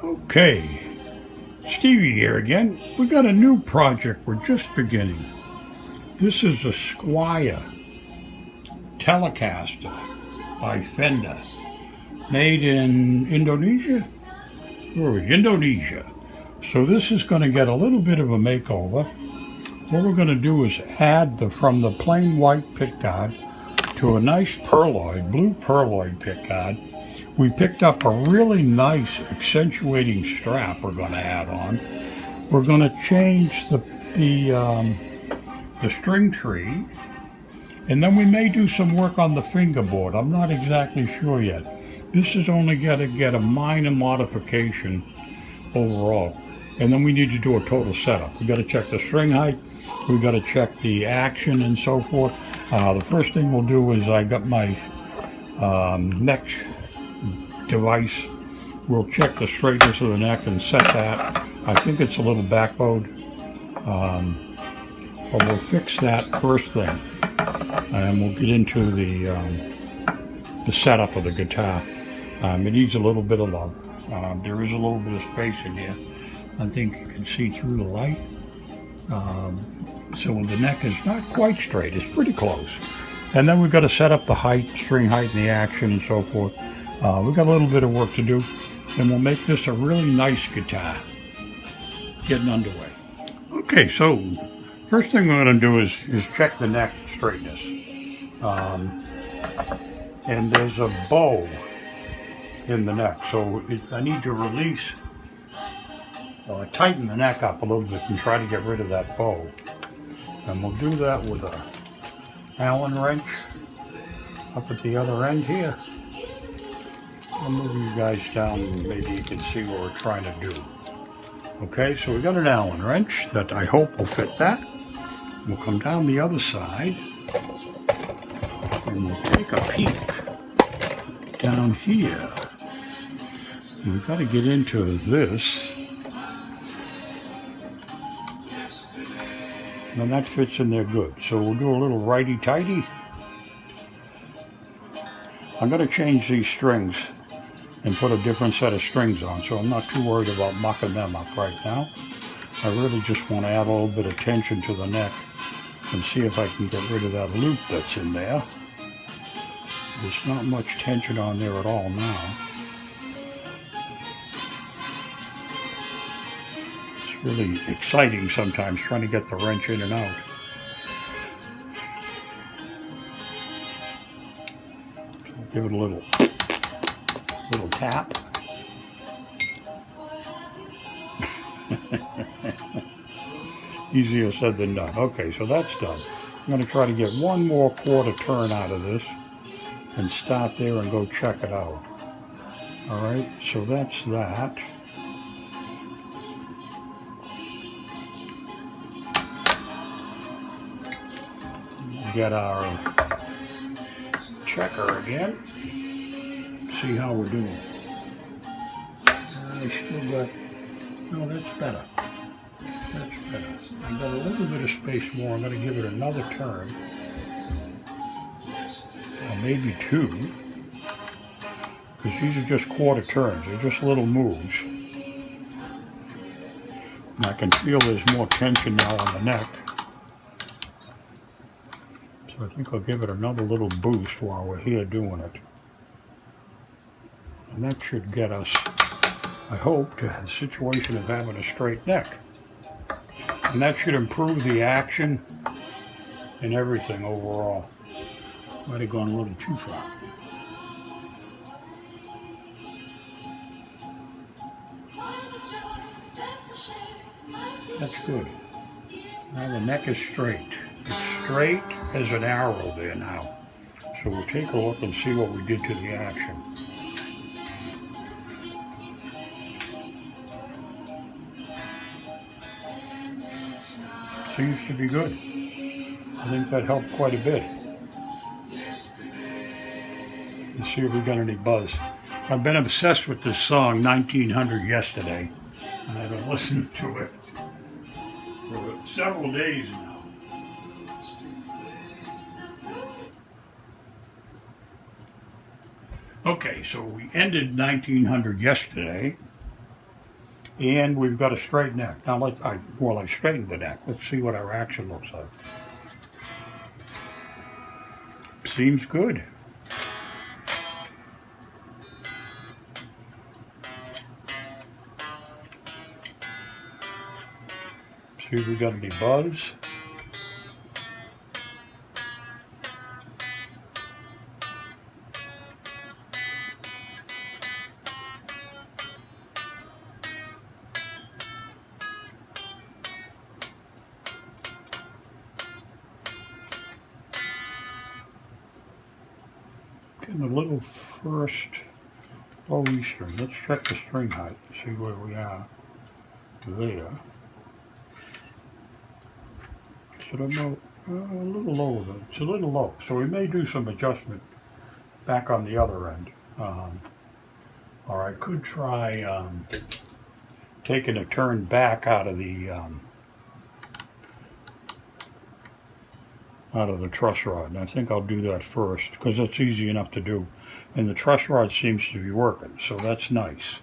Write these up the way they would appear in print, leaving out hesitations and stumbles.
Okay, Stevie here again. We got a new project we're just beginning. This is a Squier Telecaster by Fender, made in Indonesia. Indonesia. So this is going to get a little bit of a makeover. What we're going to do is add from the plain white pickguard to a nice blue pearloid pickguard. We picked up a really nice accentuating strap we're going to add on. We're going to change the string tree, and then we may do some work on the fingerboard. I'm not exactly sure yet. This is only going to get a minor modification overall, and then we need to do a total setup. We got to check the string height. We got to check the action and so forth. The first thing we'll do is I got my neck device. We'll check the straightness of the neck and set that. I think it's a little backbowed, but we'll fix that first thing, and we'll get into the setup of the guitar. It needs a little bit of love. There is a little bit of space in here. I think you can see through the light. So the neck is not quite straight. It's pretty close. And then we've got to set up the height, string height, and the action and so forth. We've got a little bit of work to do, and we'll make this a really nice guitar. Getting underway. Okay, so first thing we're going to do is check the neck straightness. And there's a bow in the neck, so I need to release, tighten the neck up a little bit and try to get rid of that bow. And we'll do that with a Allen wrench up at the other end here. I'll move you guys down and maybe you can see what we're trying to do. Okay, so we got an Allen wrench that I hope will fit that. We'll come down the other side and we'll take a peek down here. We've got to get into this. And that fits in there good. So we'll do a little righty-tighty. I'm going to change these strings and put a different set of strings on, so I'm not too worried about mucking them up right now. I really just want to add a little bit of tension to the neck and see if I can get rid of that loop that's in there. There's not much tension on there at all now. It's really exciting sometimes trying to get the wrench in and out. So give it a little tap. Easier said than done. Okay, so that's done. I'm going to try to get one more quarter turn out of this and stop there and go check it out. All right, so that's that. Get our checker again. See how we're doing. I still got, no, that's better. That's better. I've got a little bit of space more. I'm going to give it another turn. Or maybe two. Because these are just quarter turns. They're just little moves. And I can feel there's more tension now on the neck. So I think I'll give it another little boost while we're here doing it. And that should get us, I hope, to the situation of having a straight neck. And that should improve the action and everything overall. Might have gone a little too far. That's good. Now the neck is straight. It's straight as an arrow there now. So we'll take a look and see what we did to the action. Seems to be good. I think that helped quite a bit. Let's see if we got any buzz. I've been obsessed with this song, 1900 Yesterday, and I've been listening to it for several days now. Okay, so we ended 1900 yesterday, And we've got a straight neck. Now I straightened the neck. Let's see what our action looks like. Seems good. See if we got any buzz. Getting a little first low E string. Let's check the string height, see where we are there. So about a little lower than, it's a little low. So we may do some adjustment back on the other end. Or I could try taking a turn back out of the truss rod, and I think I'll do that first because it's easy enough to do, and the truss rod seems to be working, so that's nice.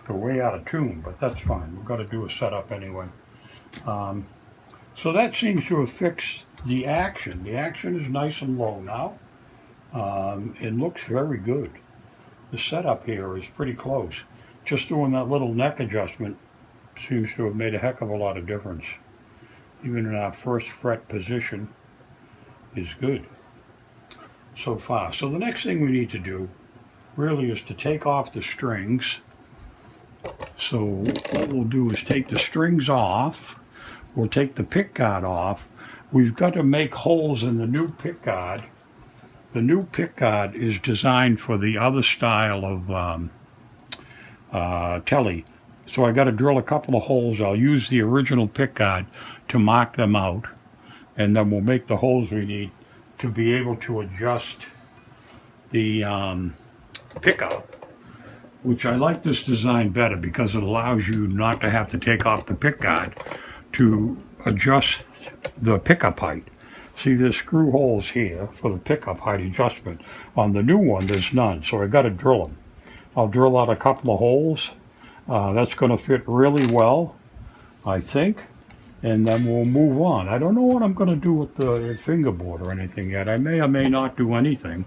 We're way out of tune, but that's fine. We've got to do a setup anyway. So that seems to have fixed the action. The action is nice and low now. It looks very good. The setup here is pretty close. Just doing that little neck adjustment seems to have made a heck of a lot of difference. Even in our first fret position is good so far. So the next thing we need to do really is to take off the strings. So what we'll do is take the strings off. We'll take the pickguard off. We've got to make holes in the new pickguard. The new pickguard is designed for the other style of Tele. So I got to drill a couple of holes. I'll use the original pickguard to mark them out, and then we'll make the holes we need to be able to adjust the pickup, which I like this design better because it allows you not to have to take off the pickguard to adjust the pickup height. See, there's screw holes here for the pickup height adjustment. On the new one, there's none, so I got to drill them. I'll drill out a couple of holes. That's going to fit really well, I think, and then we'll move on. I don't know what I'm going to do with the fingerboard or anything yet. I may or may not do anything.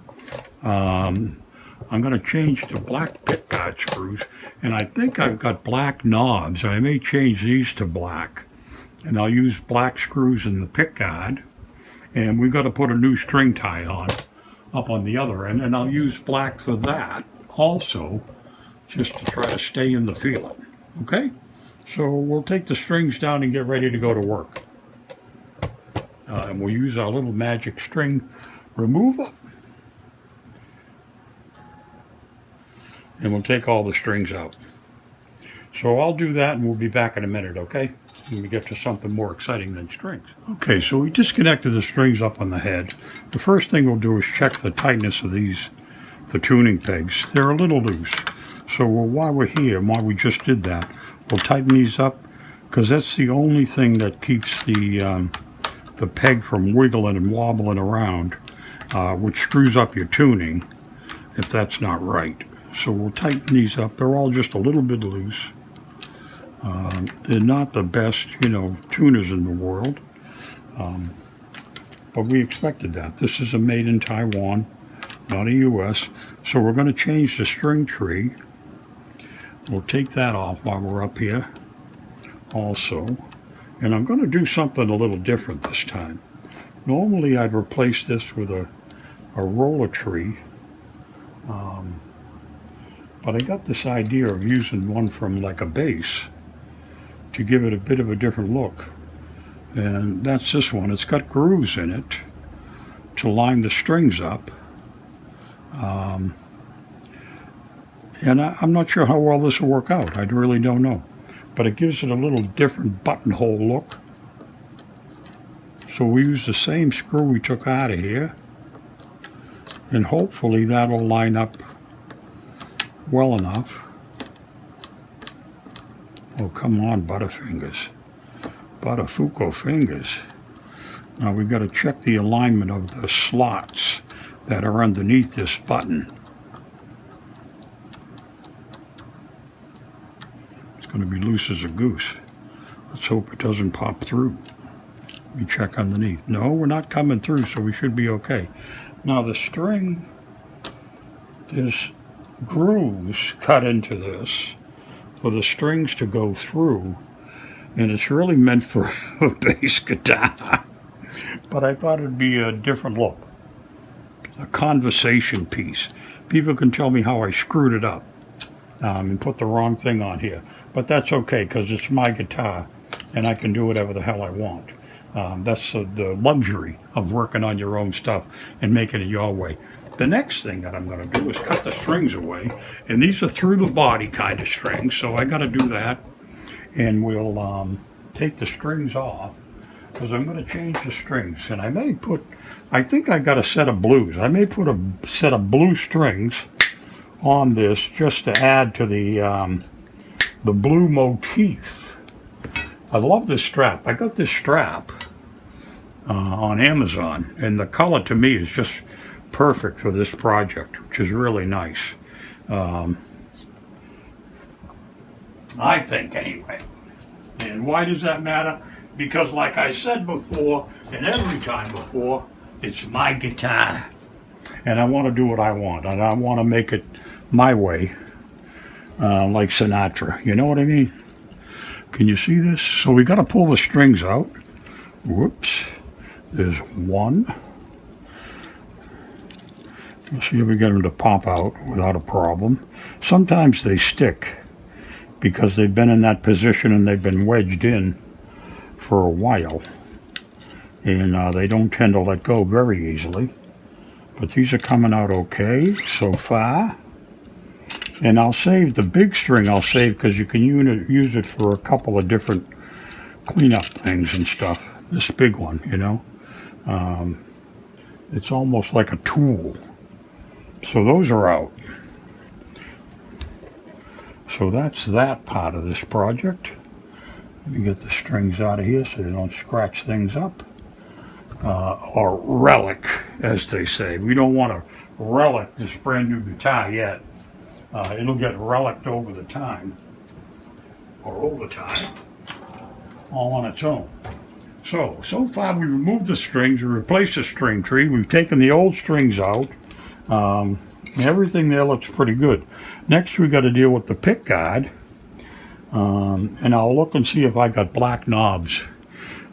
I'm going to change to black pickguard screws, and I think I've got black knobs. I may change these to black, and I'll use black screws in the pickguard, and we've got to put a new string tie on up on the other end, and I'll use black for that also, just to try to stay in the feeling. Okay, so we'll take the strings down and get ready to go to work, and we'll use our little magic string remover, and we'll take all the strings out. So I'll do that and we'll be back in a minute, okay? When we get to something more exciting than strings. Okay, so we disconnected the strings up on the head. The first thing we'll do is check the tightness of the tuning pegs. They're a little loose. So while we're here, while we just did that, we'll tighten these up because that's the only thing that keeps the peg from wiggling and wobbling around, which screws up your tuning if that's not right. So we'll tighten these up. They're all just a little bit loose. They're not the best, tuners in the world, but we expected that. This is a made in Taiwan, not a US. So we're going to change the string tree. We'll take that off while we're up here also. And I'm going to do something a little different this time. Normally I'd replace this with a roller tree. But I got this idea of using one from like a base to give it a bit of a different look. And that's this one. It's got grooves in it to line the strings up. And I'm not sure how well this will work out. I really don't know. But it gives it a little different buttonhole look. So we use the same screw we took out of here. And hopefully that'll line up well enough. Oh, come on, Butterfingers. Butterfuco fingers. Now we've got to check the alignment of the slots that are underneath this button. going to be loose as a goose. Let's hope it doesn't pop through. Let me check underneath. No, we're not coming through, so we should be okay. Now the string, there's grooves cut into this for the strings to go through, and it's really meant for a bass guitar. But I thought it'd be a different look, a conversation piece. People can tell me how I screwed it up and put the wrong thing on here, but that's okay because it's my guitar and I can do whatever the hell I want. That's the luxury of working on your own stuff and making it your way. The next thing that I'm going to do is cut the strings away, and these are through the body kind of strings, so I got to do that, and we'll take the strings off because I'm going to change the strings, and I may put, I think I got a set of blues. I may put a set of blue strings on this just to add to the blue motif. I love this strap. I got this strap on Amazon, and the color to me is just perfect for this project, which is really nice. I think anyway. And why does that matter? Because like I said before, and every time before, it's my guitar. And I want to do what I want, and I want to make it my way, like Sinatra. You know what I mean? Can you see this? So we got to pull the strings out. Whoops. There's one. Let's see if we get them to pop out without a problem. Sometimes they stick because they've been in that position and they've been wedged in for a while. And they don't tend to let go very easily. But these are coming out okay so far. And I'll save the big string, I'll save because you can use it for a couple of different cleanup things and stuff. This big one, you know. It's almost like a tool. So those are out. So that's that part of this project. Let me get the strings out of here so they don't scratch things up. Or relic, as they say. We don't want to relic this brand new guitar yet. It'll get relicked over the time, or over time, all on its own. So far we removed the strings, we replaced the string tree, we've taken the old strings out. Everything there looks pretty good. Next we got to deal with the pickguard, and I'll look and see if I got black knobs.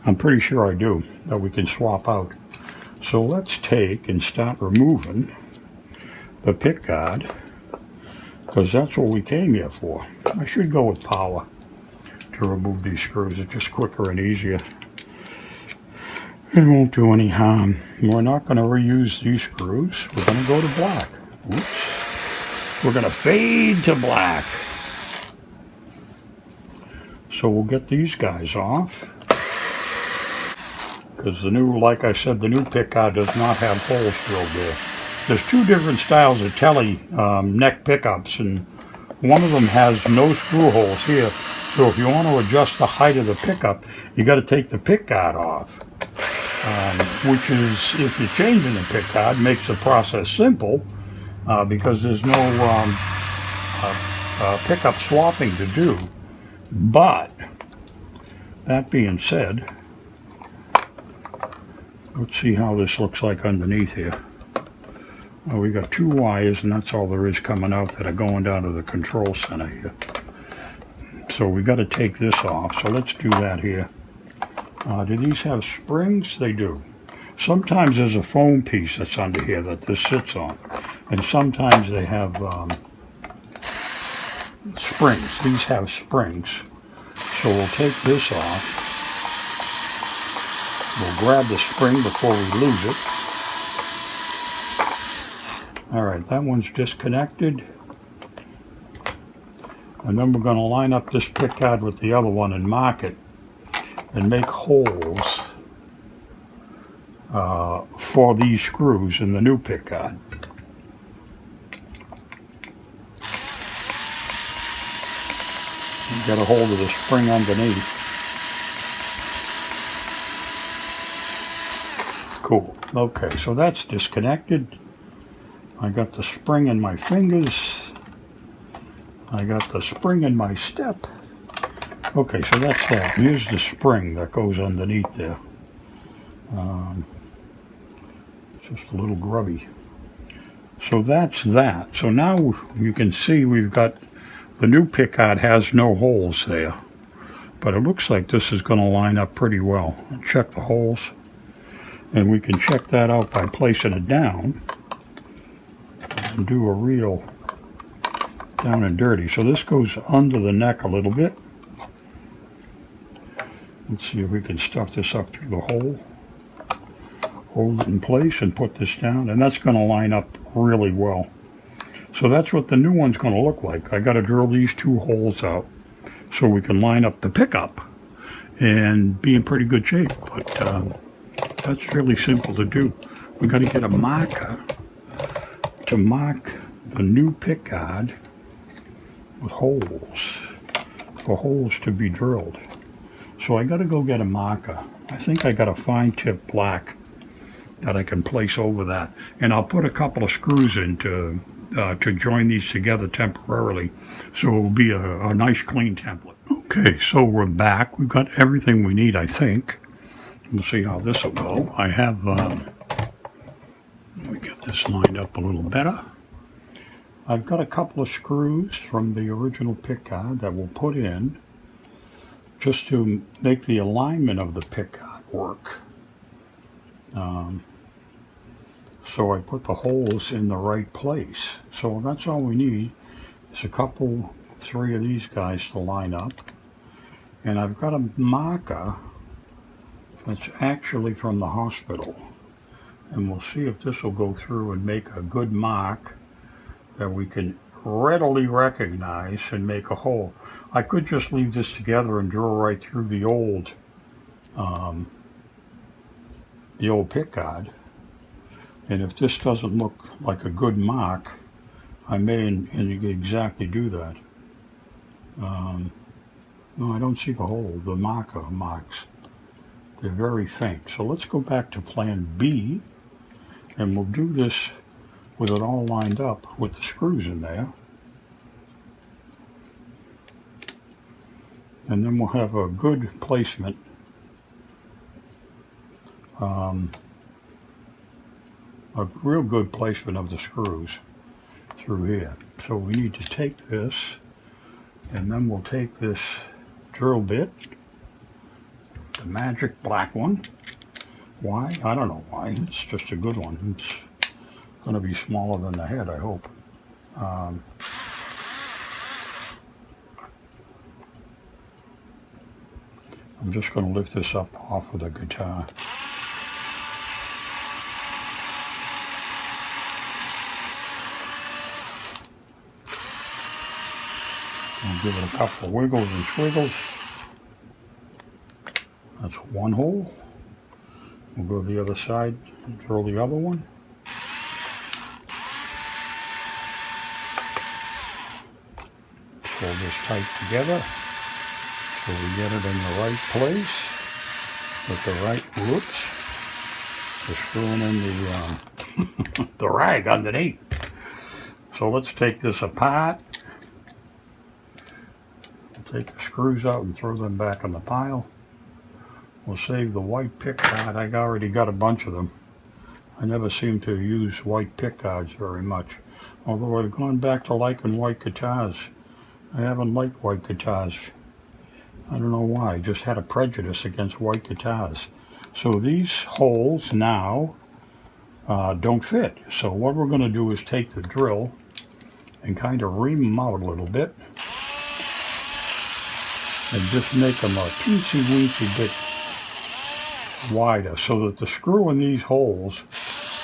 I'm pretty sure I do, that we can swap out. So let's take and start removing the pickguard, because that's what we came here for. I should go with power to remove these screws. It's just quicker and easier. It won't do any harm. We're not going to reuse these screws. We're going to go to black. Oops. We're going to fade to black. So we'll get these guys off. Because the new, like I said, the new pickguard does not have holes drilled there. There's two different styles of Tele neck pickups, and one of them has no screw holes here. So if you want to adjust the height of the pickup, you got to take the pickguard off. Which is, if you're changing the pickguard, makes the process simple because there's no pickup swapping to do. But that being said, let's see how this looks like underneath here. Well, we got two wires, and that's all there is coming out that are going down to the control center here. So we got to take this off. So let's do that here. Do these have springs? They do. Sometimes there's a foam piece that's under here that this sits on, and sometimes they have springs. These have springs. So we'll take this off. We'll grab the spring before we lose it. Alright, that one's disconnected. And then we're going to line up this pickguard with the other one and mark it and make holes for these screws in the new pickguard. Get a hold of the spring underneath. Cool. Okay, so that's disconnected. I got the spring in my fingers. I got the spring in my step. Okay, so that's that. Here's the spring that goes underneath there. Just a little grubby. So that's that. So now you can see we've got the new Pickguard has no holes there. But it looks like this is going to line up pretty well. I'll check the holes. And we can check that out by placing it down. And do a real down and dirty. So this goes under the neck a little bit. Let's see if we can stuff this up through the hole. Hold it in place and put this down. And that's going to line up really well. So that's what the new one's going to look like. I got to drill these two holes out so we can line up the pickup and be in pretty good shape. But that's really simple to do. We got to get a marker to mark the new Pickguard with holes, for holes to be drilled. So I got to go get a marker. I think I got a fine tip black that I can place over that. And I'll put a couple of screws in to join these together temporarily, so it will be a nice clean template. Okay, so we're back. We've got everything we need, I think. We'll see how this will go. I have, let me get this lined up a little better. I've got a couple of screws from the original Pickguard that we'll put in just to make the alignment of the Pickguard work. So I put the holes in the right place. So that's all we need is a couple, 3 of these guys to line up. And I've got a marker that's actually from the hospital. And we'll see if this will go through and make a good mark that we can readily recognize and make a hole. I could just leave this together and drill right through the old Pickguard. And if this doesn't look like a good mark, I may exactly do that. No, I don't see the hole, the marker marks. They're very faint. So let's go back to plan B, and we'll do this with it all lined up with the screws in there. And then we'll have a good placement. A real good placement of the screws through here. So we need to take this, and then we'll take this drill bit, the magic black one. Why? I don't know why. It's just a good one. It's going to be smaller than the head, I hope. I'm just going to lift this up off of the guitar. I'll give it a couple of wiggles and squiggles. That's one hole. We'll go to the other side and drill the other one. Pull this tight together so we get it in the right place with the right whoops. We're screwing in the rag underneath. So let's take this apart. Take the screws out and throw them back in the pile. We'll save the white Pickguard. I already got a bunch of them. I never seem to use white Pickguards very much. Although I've gone back to liking white guitars. I haven't liked white guitars. I don't know why. I just had a prejudice against white guitars. So these holes now don't fit. So what we're going to do is take the drill and kind of ream them out a little bit. And just make them a teensy-weensy bit wider so that the screw in these holes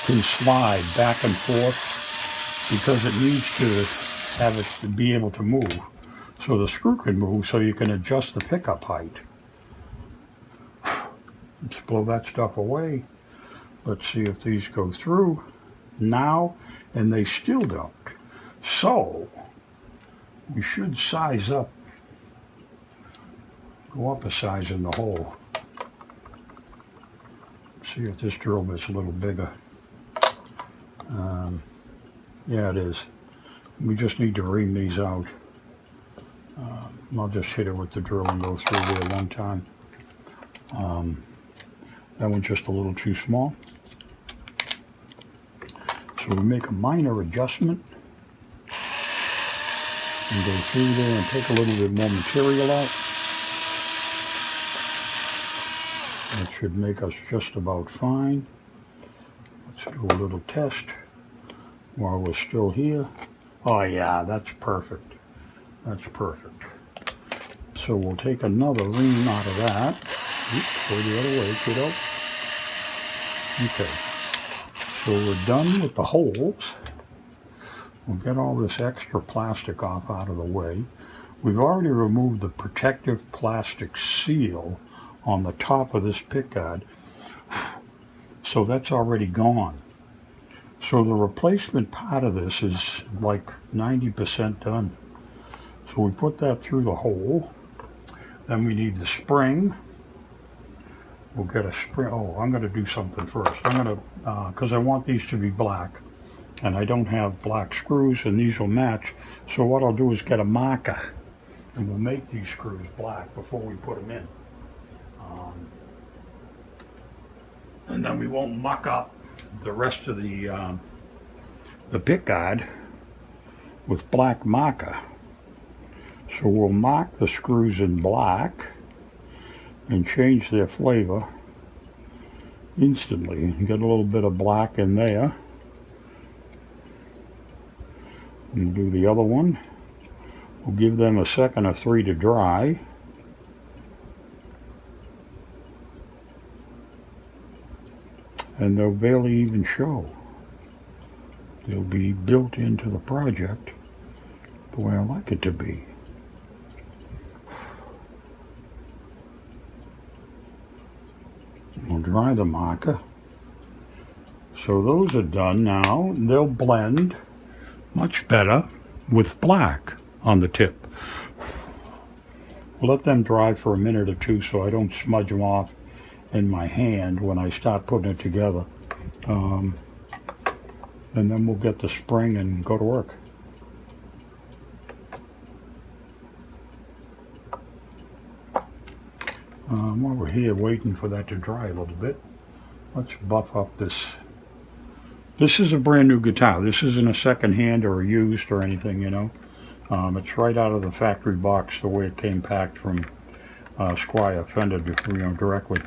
can slide back and forth, because it needs to have it to be able to move. So the screw can move so you can adjust the pickup height. Let's blow that stuff away. Let's see if these go through now, and they still don't. So we should size up. Go up a size in the hole. See if this drill bit's a little bigger. Yeah, it is. We just need to ream these out. I'll just hit it with the drill and go through there one time. That one's just a little too small. So we make a minor adjustment and go through there and take a little bit more material out. That should make us just about fine. Let's do a little test while we're still here. Oh yeah, that's perfect. That's perfect. So we'll take another ream out of that. Oops, go the other way, kiddo. Okay. So we're done with the holes. We'll get all this extra plastic off out of the way. We've already removed the protective plastic seal on the top of this pickguard. So that's already gone. So the replacement part of this is like 90% done. So we put that through the hole. Then we need the spring. We'll get a spring. Oh, I'm going to do something first. I'm going to, because I want these to be black. And I don't have black screws, and these will match. So what I'll do is get a marker. And we'll make these screws black before we put them in. And then we won't muck up the rest of the pickguard with black marker. So we'll mark the screws in black and change their flavor instantly. Get a little bit of black in there. And do the other one. We'll give them a second or three to dry. And they'll barely even show. They'll be built into the project the way I like it to be. We'll dry the marker. So those are done now. They'll blend much better with black on the tip. We'll let them dry for a minute or two so I don't smudge them off in my hand when I start putting it together. And then we'll get the spring and go to work. While we're here waiting for that to dry a little bit, let's buff up this. This is a brand new guitar. This isn't a second hand or used or anything, you know. It's right out of the factory box the way it came packed from Squier, Fender, you know, directly.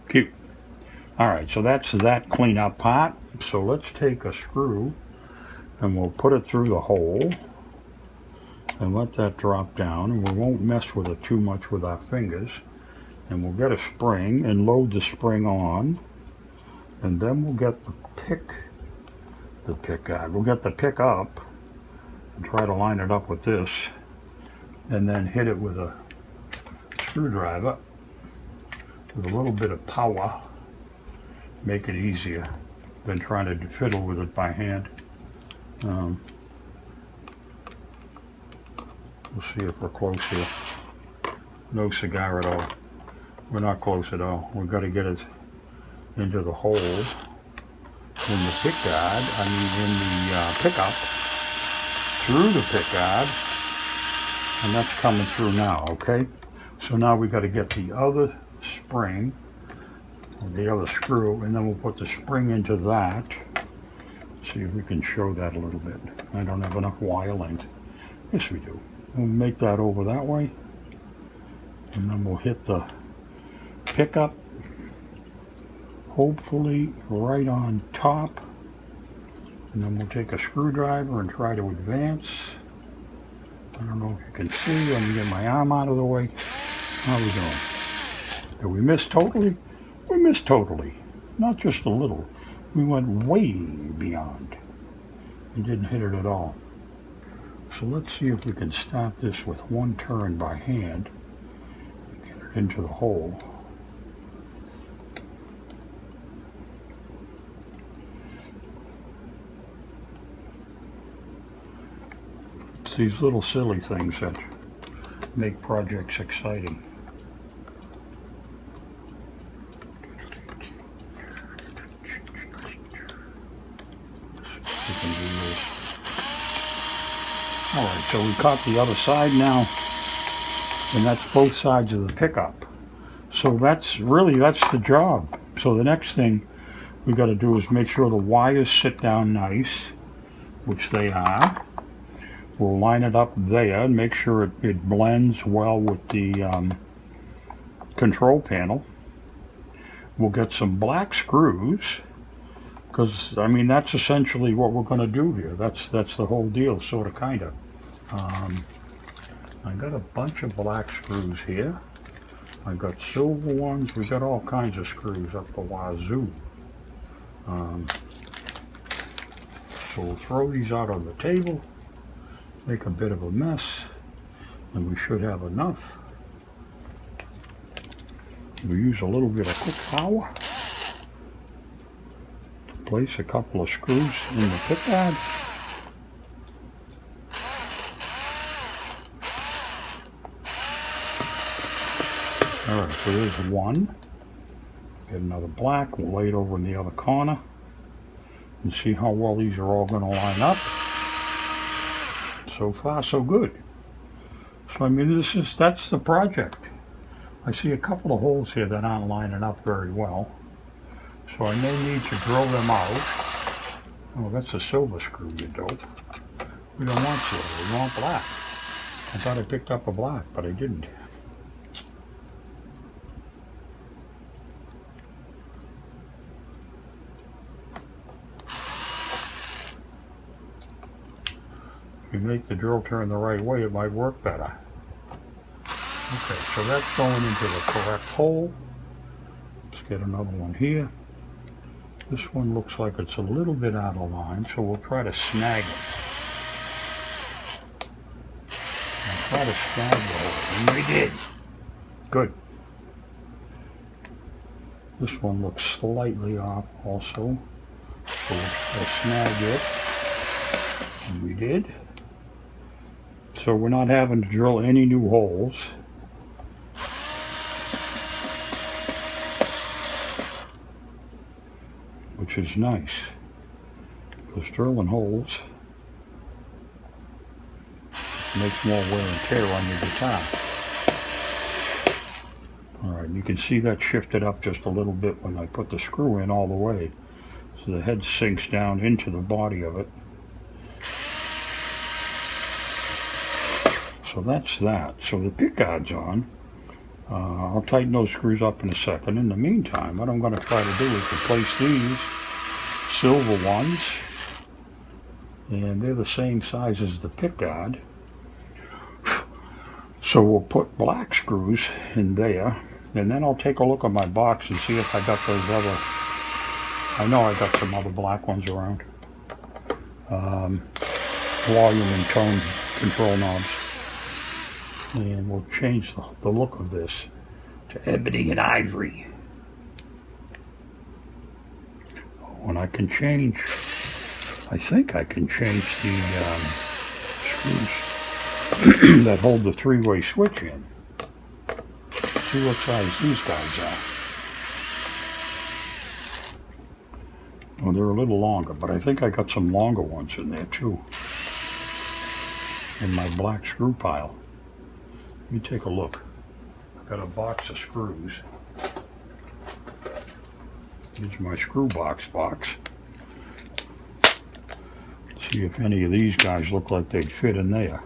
Cute. Alright, so that's that cleanup part. So let's take a screw and we'll put it through the hole and let that drop down, and we won't mess with it too much with our fingers. And we'll get a spring and load the spring on, and then we'll get the pickguard. We'll get the pick up and try to line it up with this, and then hit it with a screwdriver with a little bit of power. Make it easier than trying to fiddle with it by hand. We'll see if we're close here. No cigar at all. We're not close at all. We've got to get it into the hole in the pickguard. I mean, in the pickup, through the pickguard, and that's coming through now. Okay. So now we got to get the other spring, or the other screw, and then we'll put the spring into that. See if we can show that a little bit. I don't have enough wire length. Yes, we do. We'll make that over that way, and then we'll hit the pickup, hopefully right on top, and then we'll take a screwdriver and try to advance. I don't know if you can see. Let me get my arm out of the way. How are we doing? Did we miss totally? We missed totally. Not just a little. We went way beyond. We didn't hit it at all. So let's see if we can start this with one turn by hand and get it into the hole. It's these little silly things that make projects exciting. We can do this. Alright, so we caught the other side now, and that's both sides of the pickup. So that's the job. So the next thing we got to do is make sure the wires sit down nice, which they are. We'll line it up there and make sure it blends well with the control panel. We'll get some black screws, because I mean that's essentially what we're going to do here. That's the whole deal, sort of, kind of. I got a bunch of black screws here. I got silver ones. We got all kinds of screws up the wazoo. So we'll throw these out on the table, make a bit of a mess, and we should have enough. We use a little bit of quick power to place a couple of screws in the pickguard. Alright, so there's one. Get another black, we'll lay it over in the other corner and see how well these are all going to line up. So far, so good. So I mean, that's the project. I see a couple of holes here that aren't lining up very well, so I may need to drill them out. Oh, that's a silver screw, you dope. We don't want silver, we want black. I thought I picked up a black, but I didn't. If you make the drill turn the right way, it might work better. Okay, so that's going into the correct hole. Let's get another one here. This one looks like it's a little bit out of line, so we'll try to snag it. I'll try to snag the hole, and we did. Good. This one looks slightly off also, so we'll try to snag it, and we did. So we're not having to drill any new holes. Which is nice, because drilling holes makes more wear and tear on your guitar. Alright, you can see that shifted up just a little bit when I put the screw in all the way. So the head sinks down into the body of it. So that's that. So the pickguard's on. I'll tighten those screws up in a second. In the meantime, what I'm going to try to do is replace these silver ones, and they're the same size as the pickguard. So we'll put black screws in there, and then I'll take a look at my box and see if I got those other, I know I got some other black ones around. Volume and tone control knobs. And we'll change the look of this to ebony and ivory. Oh, and I can change, I think I can change the screws that hold the three-way switch in. See what size these guys are. Oh, they're a little longer, but I think I got some longer ones in there too, in my black screw pile. Let me take a look. I've got a box of screws. Here's my screw box. See if any of these guys look like they'd fit in there.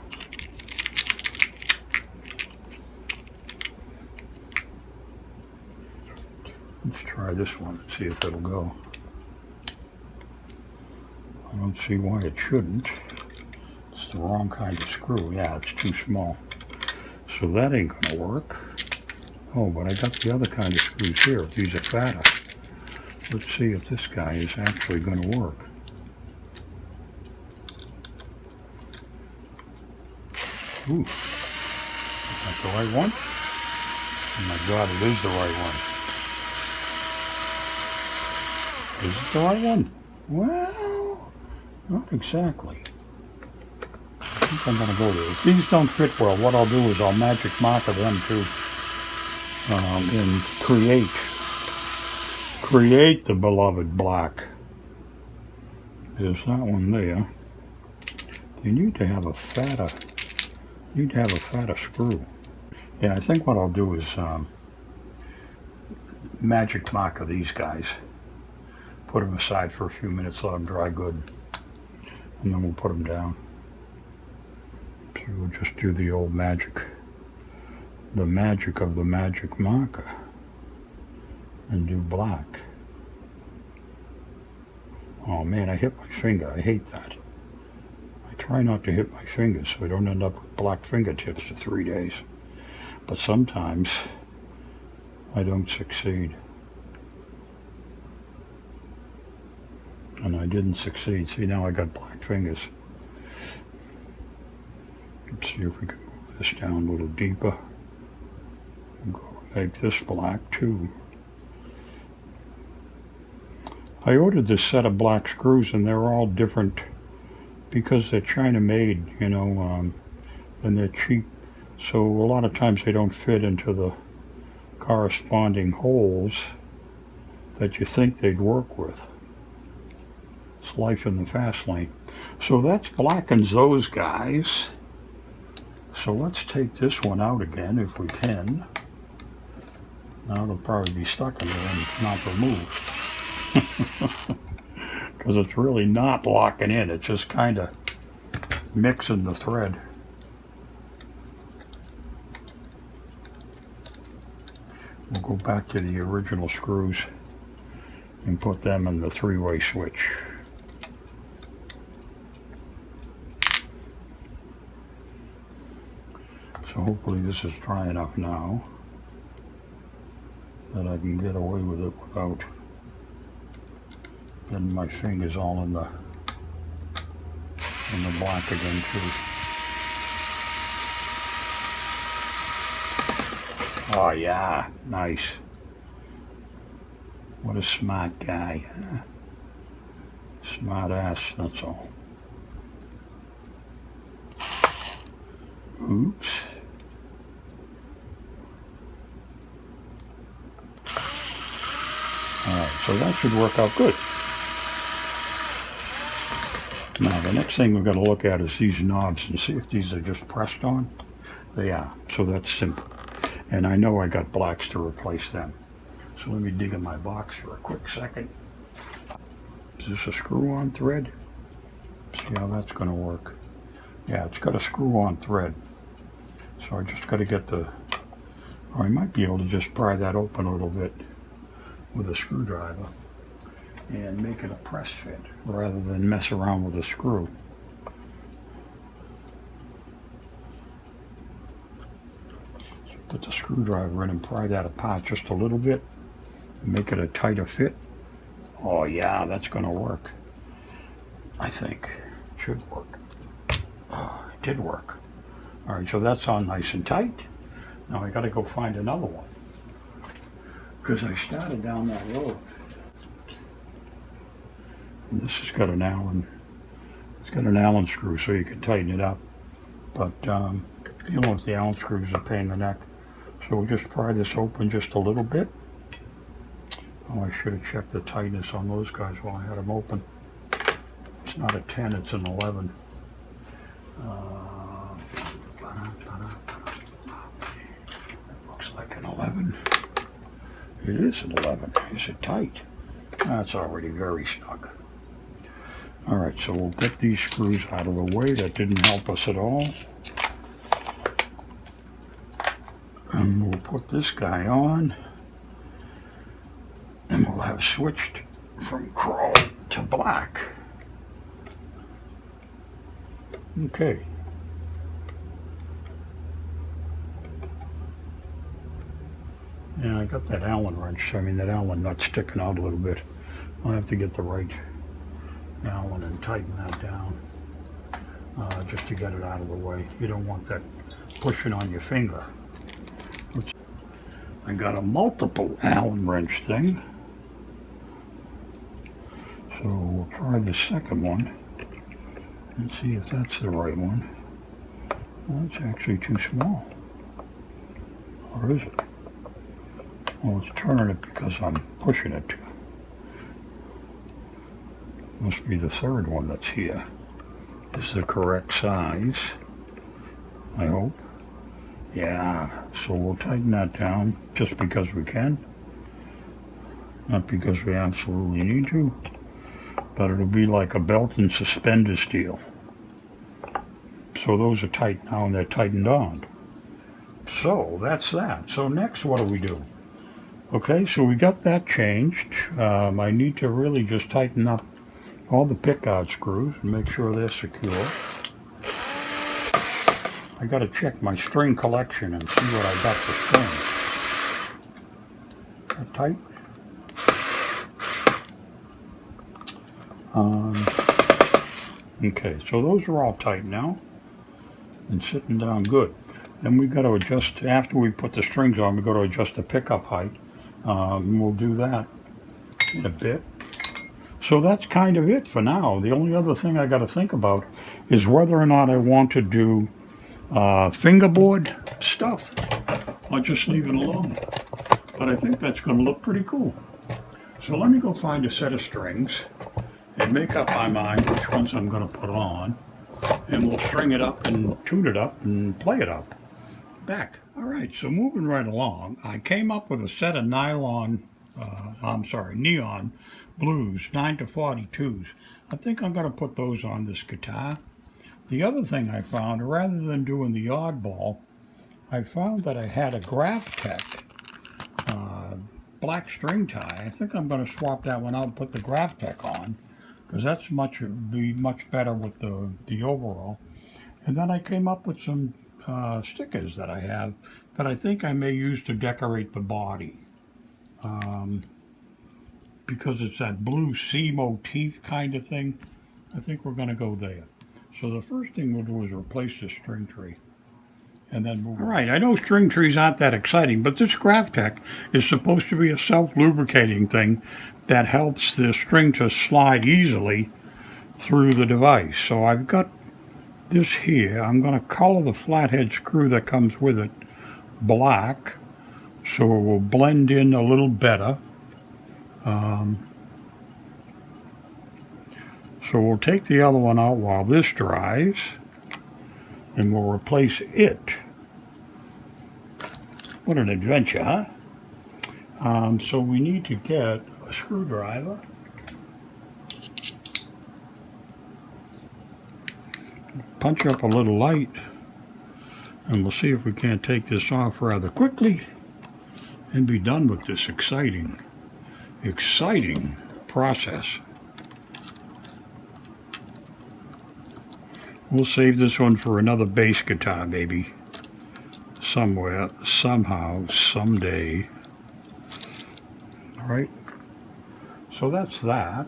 Let's try this one and see if it'll go. I don't see why it shouldn't. It's the wrong kind of screw. Yeah, it's too small. So that ain't gonna work. Oh, but I got the other kind of screws here. These are fatter. Let's see if this guy is actually gonna work. Ooh, is that the right one? Oh my God, it is the right one. Is it the right one? Well, not exactly. I think I'm going to go there. If these don't fit well, what I'll do is I'll magic marker them too, and create the beloved black. There's that one there. You need to have a fatter screw. Yeah, I think what I'll do is magic marker these guys. Put them aside for a few minutes, let them dry good, and then we'll put them down. So we'll just do the old magic, the magic of the magic marker, and do black. Oh man, I hit my finger. I hate that. I try not to hit my fingers so I don't end up with black fingertips for 3 days. But sometimes I don't succeed. And I didn't succeed. See, now I got black fingers. Let's see if we can move this down a little deeper. We'll go make this black too. I ordered this set of black screws and they're all different because they're China made, you know, and they're cheap. So a lot of times they don't fit into the corresponding holes that you think they'd work with. It's life in the fast lane. So that's blackens those guys. So let's take this one out again if we can. Now it'll probably be stuck in there and not removed. Because it's really not locking in. It's just kind of mixing the thread. We'll go back to the original screws and put them in the 3-way switch. So hopefully this is dry enough now that I can get away with it without getting my fingers all in the black again too. Oh yeah, nice. What a smart guy. Smart ass, that's all. Oops. Alright, so that should work out good. Now the next thing we're going to look at is these knobs and see if these are just pressed on. They are, so that's simple. And I know I got blacks to replace them. So let me dig in my box for a quick second. Is this a screw-on thread? See how that's going to work. Yeah, it's got a screw-on thread. So I just got to get the... Or I might be able to just pry that open a little bit with a screwdriver and make it a press fit rather than mess around with a screw. So put the screwdriver in and pry that apart just a little bit and make it a tighter fit. Oh yeah, that's going to work. I think it should work. Oh, it did work. Alright, so that's on nice and tight. Now I got to go find another one because I started down that road. And this has got an Allen. It's got an Allen screw so you can tighten it up. But you know, if the Allen screws are a pain in the neck. So we'll just pry this open just a little bit. Oh, I should have checked the tightness on those guys while I had them open. It's not a 10, it's an 11. It looks like an 11. It is an 11. Is it tight? That's already very snug. Alright, so we'll get these screws out of the way. That didn't help us at all. And we'll put this guy on. And we'll have switched from chrome to black. Okay. Yeah, I got that Allen wrench. I mean, that Allen nut sticking out a little bit. I'll have to get the right Allen and tighten that down just to get it out of the way. You don't want that pushing on your finger. I got a multiple Allen wrench thing. So we'll try the second one and see if that's the right one. Well, it's actually too small. Or is it? Well, it's turning it because I'm pushing it too. Must be the third one that's here. is the correct size, I hope. Yeah, so we'll tighten that down just because we can, not because we absolutely need to, but it'll be like a belt and suspenders deal. So those are tight now and they're tightened on. So that's that. So next, what do we do? Okay, so we got that changed. I need to really just tighten up all the pickguard screws and make sure they're secure. I got to check my string collection and see what I got for strings. That tight? Okay, so those are all tight now and sitting down good. Then we got to adjust, after we put the strings on, we got to adjust the pickup height. We'll do that in a bit. So that's kind of it for now. The only other thing I got to think about is whether or not I want to do fingerboard stuff or just leave it alone. But I think that's going to look pretty cool. So let me go find a set of strings and make up my mind which ones I'm going to put on, and we'll string it up and tune it up and play it up. Back. All right, so moving right along, I came up with a set of neon blues, 9-42s. I think I'm going to put those on this guitar. The other thing I found, rather than doing the oddball, I found that I had a Graphtec black string tie. I think I'm going to swap that one out and put the Graphtec on, because that's be much better with the overall. And then I came up with some stickers that I have that I think I may use to decorate the body. Because it's that blue sea motif kind of thing, I think we're going to go there. So the first thing we'll do is replace the string tree and then move on. All right, I know string trees aren't that exciting, but this Graphtec is supposed to be a self-lubricating thing that helps the string to slide easily through the device. So I've got this here. I'm going to color the flathead screw that comes with it black, so it will blend in a little better. So we'll take the other one out while this dries, and we'll replace it. What an adventure, huh? So we need to get a screwdriver. Punch up a little light, and we'll see if we can't take this off rather quickly and be done with this exciting process. We'll save this one for another bass guitar, maybe. Somewhere, somehow, someday. All right. So that's that.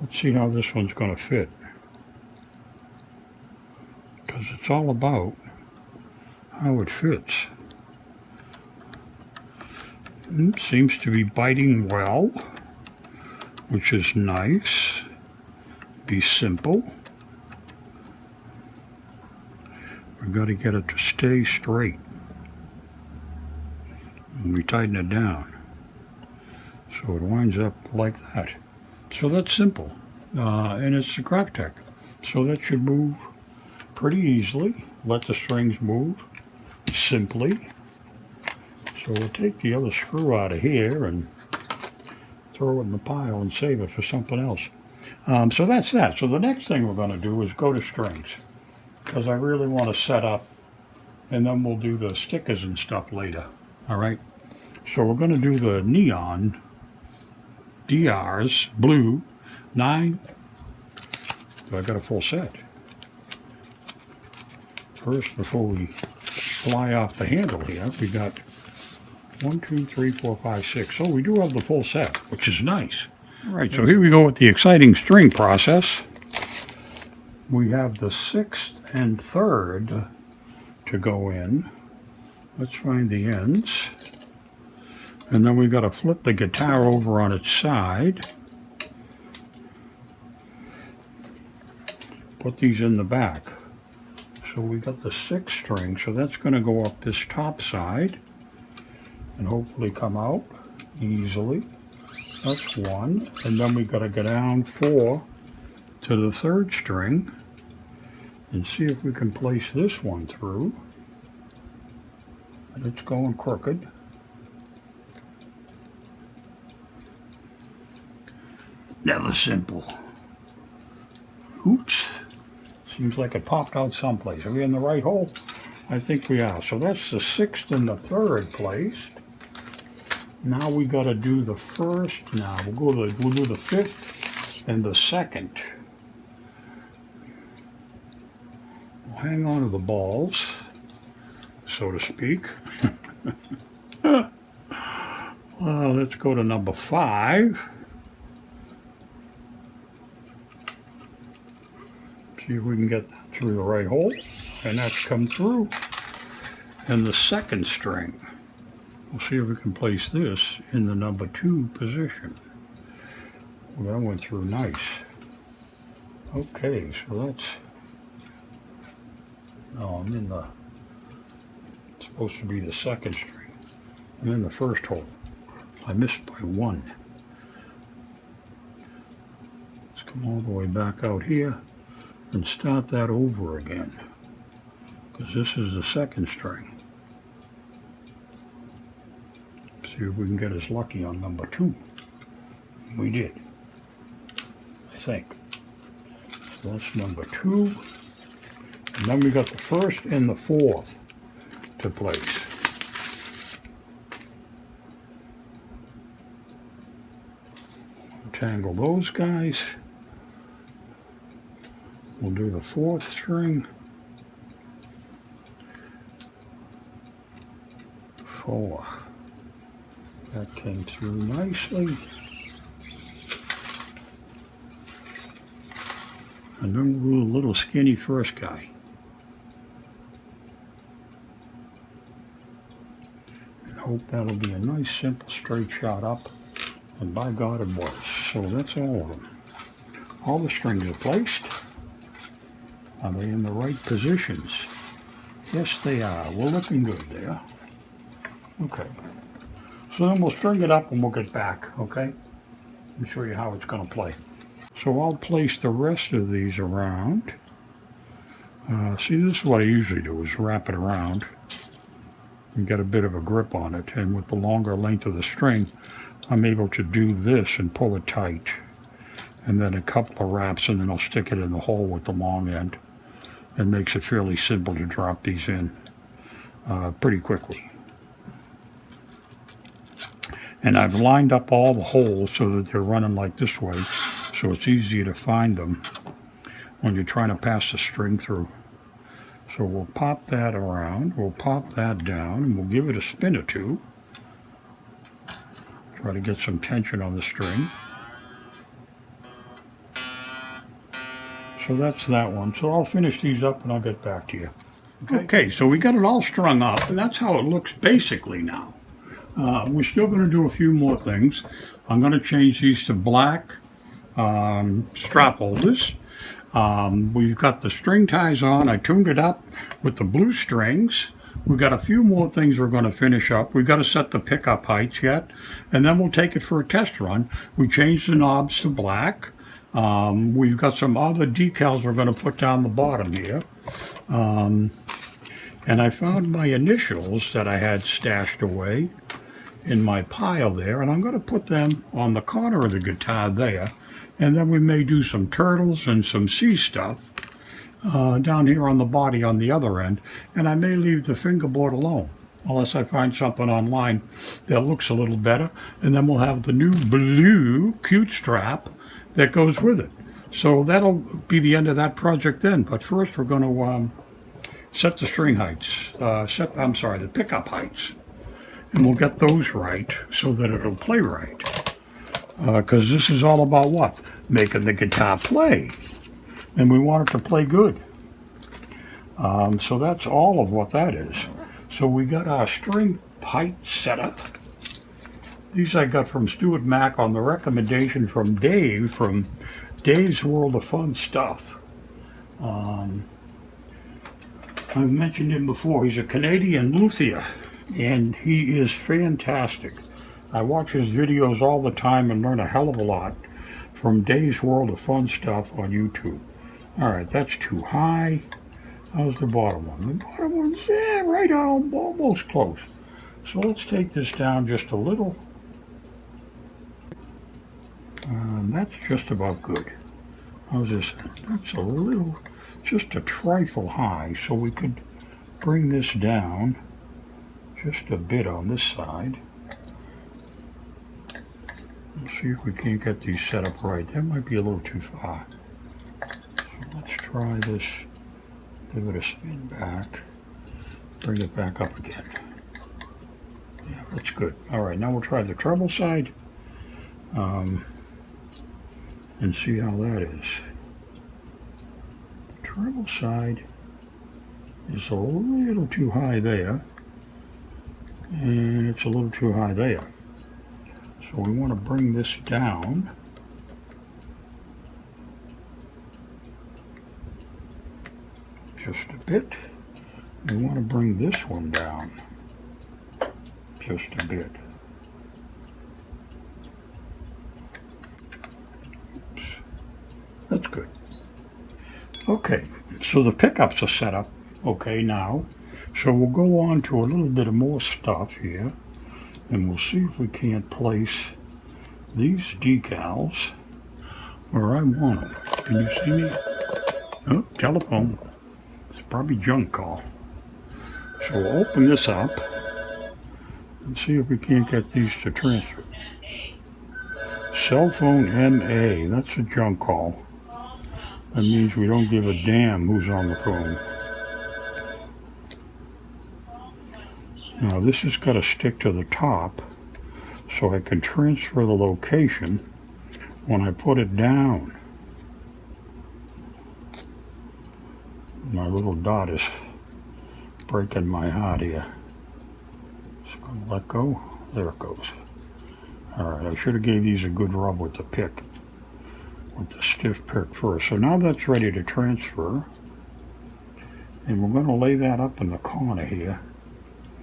Let's see how this one's going to fit. Because it's all about how it fits. Seems to be biting well, which is nice. Be simple. We've got to get it to stay straight. And we tighten it down so it winds up like that. So that's simple. And it's the Graphtec. So that should move pretty easily. Let the strings move simply. So we'll take the other screw out of here and throw it in the pile and save it for something else. So that's that. So the next thing we're going to do is go to strings, because I really want to set up, and then we'll do the stickers and stuff later. All right. So we're going to do the neon DRs, blue, 9. So I got a full set. First, before we fly off the handle here, we got 1, 2, 3, 4, 5, 6. So we do have the full set, which is nice. All right, so here we go with the exciting string process. We have the 6th and 3rd to go in. Let's find the ends. And then we've got to flip the guitar over on its side. Put these in the back. So we got the 6th string, so that's going to go up this top side and hopefully come out easily. That's one. And then we got to go down 4 to the 3rd string and see if we can place this one through. And it's going crooked. Never simple. Oops. Seems like it popped out someplace. Are we in the right hole? I think we are. So that's the 6th and the 3rd placed. Now we got to do the 1st. Now we'll do the 5th and the 2nd. We'll hang on to the balls, so to speak. Let's go to number 5. See if we can get that through the right hole. And that's come through. And the 2nd string. We'll see if we can place this in the number 2 position. Well, that went through nice. Okay, so that's... No, I'm in the... It's supposed to be the 2nd string. I'm in the 1st hole. I missed by 1. Let's come all the way back out here and start that over again. Because this is the 2nd string. See if we can get us lucky on number 2. We did, I think. So that's number 2. And then we got the 1st and the 4th to place. Untangle those guys. We'll do the 4th string. 4. That came through nicely. And then we'll do a little skinny 1st guy. And hope that'll be a nice simple straight shot up. And by God it was. So that's all of them. All the strings are placed. Are they in the right positions? Yes, they are. We're looking good there. Okay. So then we'll string it up and we'll get back, okay? Let me show you how it's going to play. So I'll place the rest of these around. See, this is what I usually do, is wrap it around and get a bit of a grip on it. And with the longer length of the string, I'm able to do this and pull it tight. And then a couple of wraps, and then I'll stick it in the hole with the long end. It makes it fairly simple to drop these in pretty quickly. And I've lined up all the holes so that they're running like this way, so it's easier to find them when you're trying to pass the string through. So we'll pop that around, we'll pop that down, and we'll give it a spin or 2. Try to get some tension on the string. So that's that one. So I'll finish these up and I'll get back to you. Okay, so we got it all strung up, and that's how it looks basically now. We're still going to do a few more things. I'm going to change these to black strap holders. We've got the string ties on. I tuned it up with the blue strings. We've got a few more things we're going to finish up. We've got to set the pickup heights yet, and then we'll take it for a test run. We changed the knobs to black. We've got some other decals we're going to put down the bottom here. And I found my initials that I had stashed away in my pile there, and I'm going to put them on the corner of the guitar there, and then we may do some turtles and some sea stuff down here on the body on the other end, and I may leave the fingerboard alone unless I find something online that looks a little better, and then we'll have the new blue cute strap that goes with it. So that'll be the end of that project then, but first we're going to set the string heights, the pickup heights. And we'll get those right so that it'll play right. Because this is all about what? Making the guitar play. And we want it to play good. So that's all of what that is. So we got our string height set up. These I got from Stuart Mack on the recommendation from Dave, from Dave's World of Fun Stuff. I've mentioned him before. He's a Canadian luthier. And he is fantastic. I watch his videos all the time and learn a hell of a lot from Dave's World of Fun Stuff on YouTube. All right, that's too high. How's the bottom one? The bottom one's right on, almost close. So let's take this down just a little. That's just about good. How's this? That's a little, just a trifle high, so we could bring this down just a bit on this side. Let's see if we can't get these set up right. That might be a little too far. So let's try this. Give it a spin back. Bring it back up again. Yeah, that's good. All right, now we'll try the treble side and see how that is. The treble side is a little too high there, and it's a little too high there. So we want to bring this down. Just a bit. We want to bring this one down just a bit. Oops. That's good. Okay, so the pickups are set up okay now. So we'll go on to a little bit of more stuff here, and we'll see if we can't place these decals where I want them. Can you see me? Oh, telephone. It's probably junk call. So we'll open this up and see if we can't get these to transfer. Cell phone MA, that's a junk call. That means we don't give a damn who's on the phone. Now this has got to stick to the top so I can transfer the location when I put it down. My little dot is breaking my heart here. It's going to let go. There it goes. Alright, I should have gave these a good rub with the pick. With the stiff pick first. So now that's ready to transfer. And we're going to lay that up in the corner here.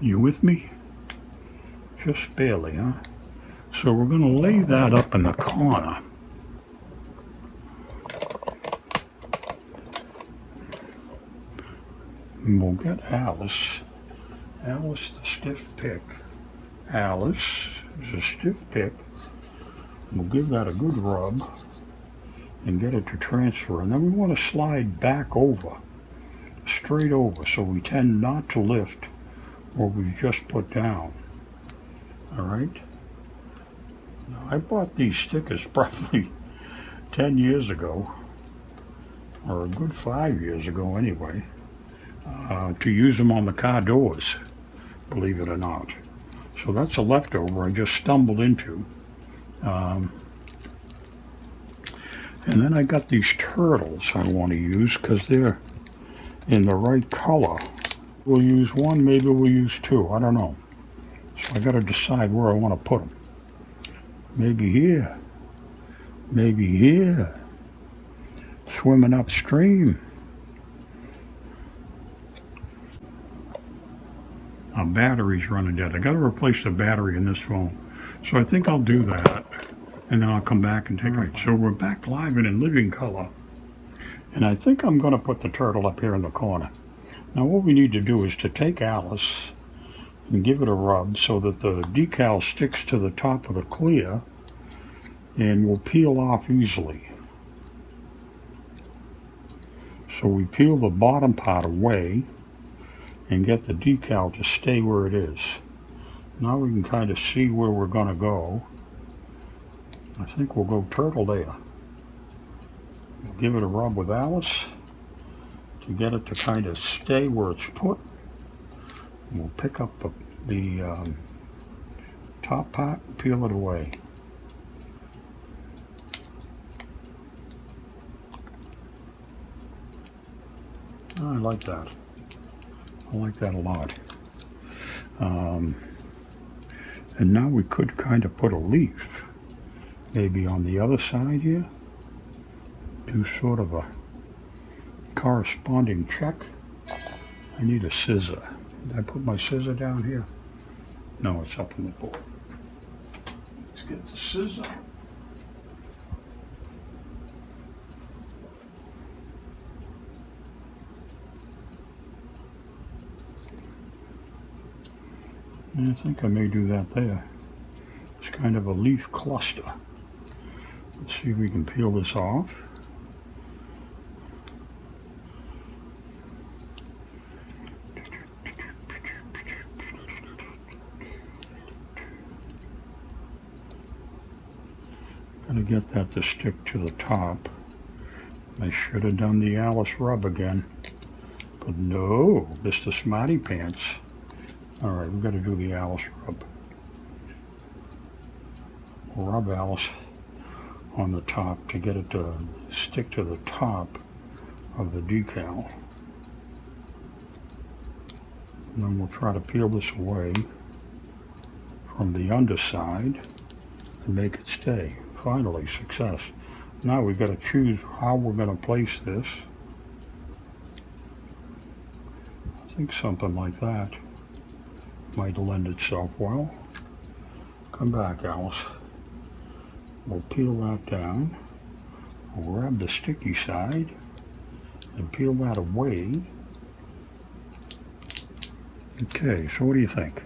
You with me? Just barely, huh? So we're going to lay that up in the corner. And we'll get Alice. Alice, the stiff pick. Alice is a stiff pick. We'll give that a good rub and get it to transfer. And then we want to slide back over, straight over, so we tend not to lift what we've just put down. All right. Now, I bought these stickers probably 10 years ago, or a good 5 years ago anyway, to use them on the car doors, believe it or not. So that's a leftover I just stumbled into. And then I got these turtles I want to use because they're in the right color. We'll use one, maybe we'll use two, I don't know. So I got to decide where I want to put them. Maybe here, maybe here, swimming upstream. Our battery's running dead. I got to replace the battery in this phone. So I think I'll do that, and then I'll come back and take it. So we're back live and in living color. And I think I'm going to put the turtle up here in the corner. Now what we need to do is to take Alice and give it a rub so that the decal sticks to the top of the clear and will peel off easily. So we peel the bottom part away and get the decal to stay where it is. Now we can kind of see where we're going to go. I think we'll go turtle there. We'll give it a rub with Alice to get it to kind of stay where it's put. And we'll pick up the top part and peel it away. I like that. I like that a lot. And now we could kind of put a leaf maybe on the other side here. Do sort of a corresponding check. I need a scissor. Did I put my scissor down here? No, it's up on the board. get the scissor. And I think I may do that there. It's kind of a leaf cluster. Let's see if we can peel this off. Gotta get that to stick to the top. I should have done the Alice rub again. But no, Mr. Smarty Pants. Alright, we've got to do the Alice rub. We'll rub Alice on the top to get it to stick to the top of the decal. And then we'll try to peel this away from the underside and make it stay. Finally, success. Now we've got to choose how we're going to place this. I think something like that might lend itself well. Come back, Alice. We'll peel that down. We'll grab the sticky side and peel that away. Okay, so what do you think?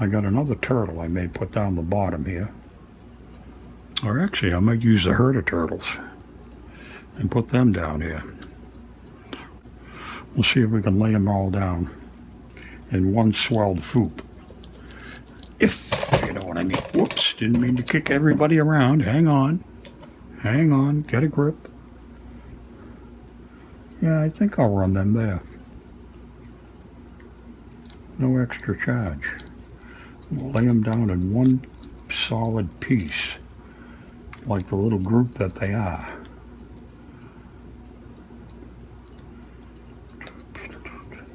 I got another turtle I may put down the bottom here. Or actually, I might use the herd of turtles and put them down here. We'll see if we can lay them all down in one swelled swoop. If you know what I mean. Whoops, didn't mean to kick everybody around. Hang on. Hang on, get a grip. Yeah, I think I'll run them there. No extra charge. We'll lay them down in one solid piece, like the little group that they are.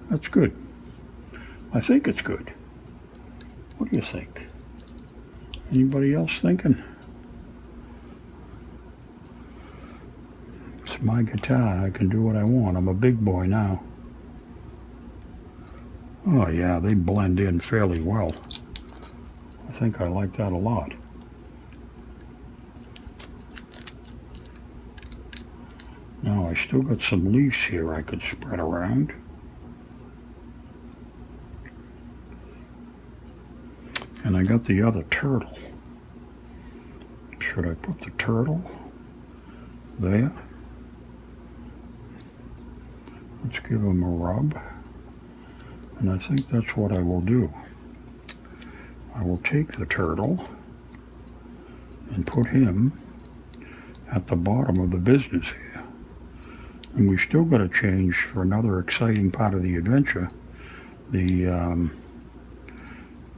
That's good. I think it's good. What do you think? Anybody else thinking? It's my guitar. I can do what I want. I'm a big boy now. Oh yeah, they blend in fairly well. I think I like that a lot. Now I still got some leaves here I could spread around. And I got the other turtle. Should I put the turtle there? Let's give him a rub. And I think that's what I will do. I will take the turtle and put him at the bottom of the business here. And we still got to change for another exciting part of the adventure, the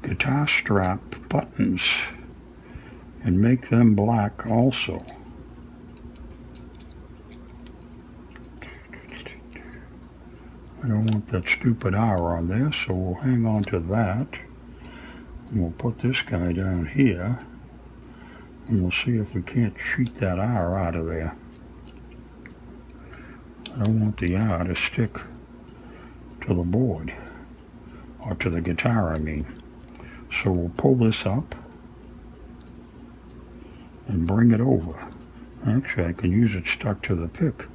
guitar strap buttons, and make them black also. I don't want that stupid R on there, so we'll hang on to that. And we'll put this guy down here, and we'll see if we can't cheat that R out of there. I don't want the R to stick to the board, or to the guitar, I mean. So we'll pull this up and bring it over. Actually, I can use it stuck to the pick,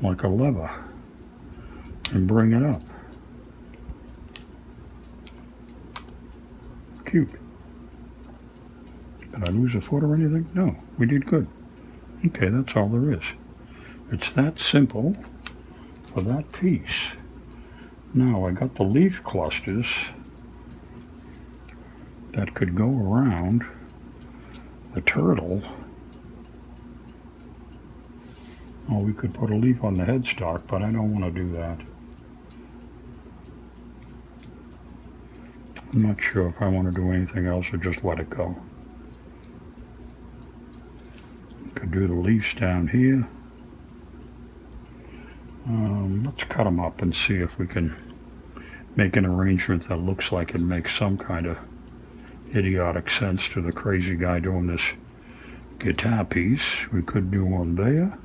like a lever, and bring it up. Cute. Did I lose a foot or anything? No, we did good. Okay, that's all there is. It's that simple for that piece. Now I got the leaf clusters that could go around the turtle. Oh, we could put a leaf on the headstock, but I don't want to do that. I'm not sure if I want to do anything else or just let it go. Could do the leaves down here. Let's cut them up and see if we can make an arrangement that looks like it makes some kind of idiotic sense to the crazy guy doing this guitar piece. We could do one there.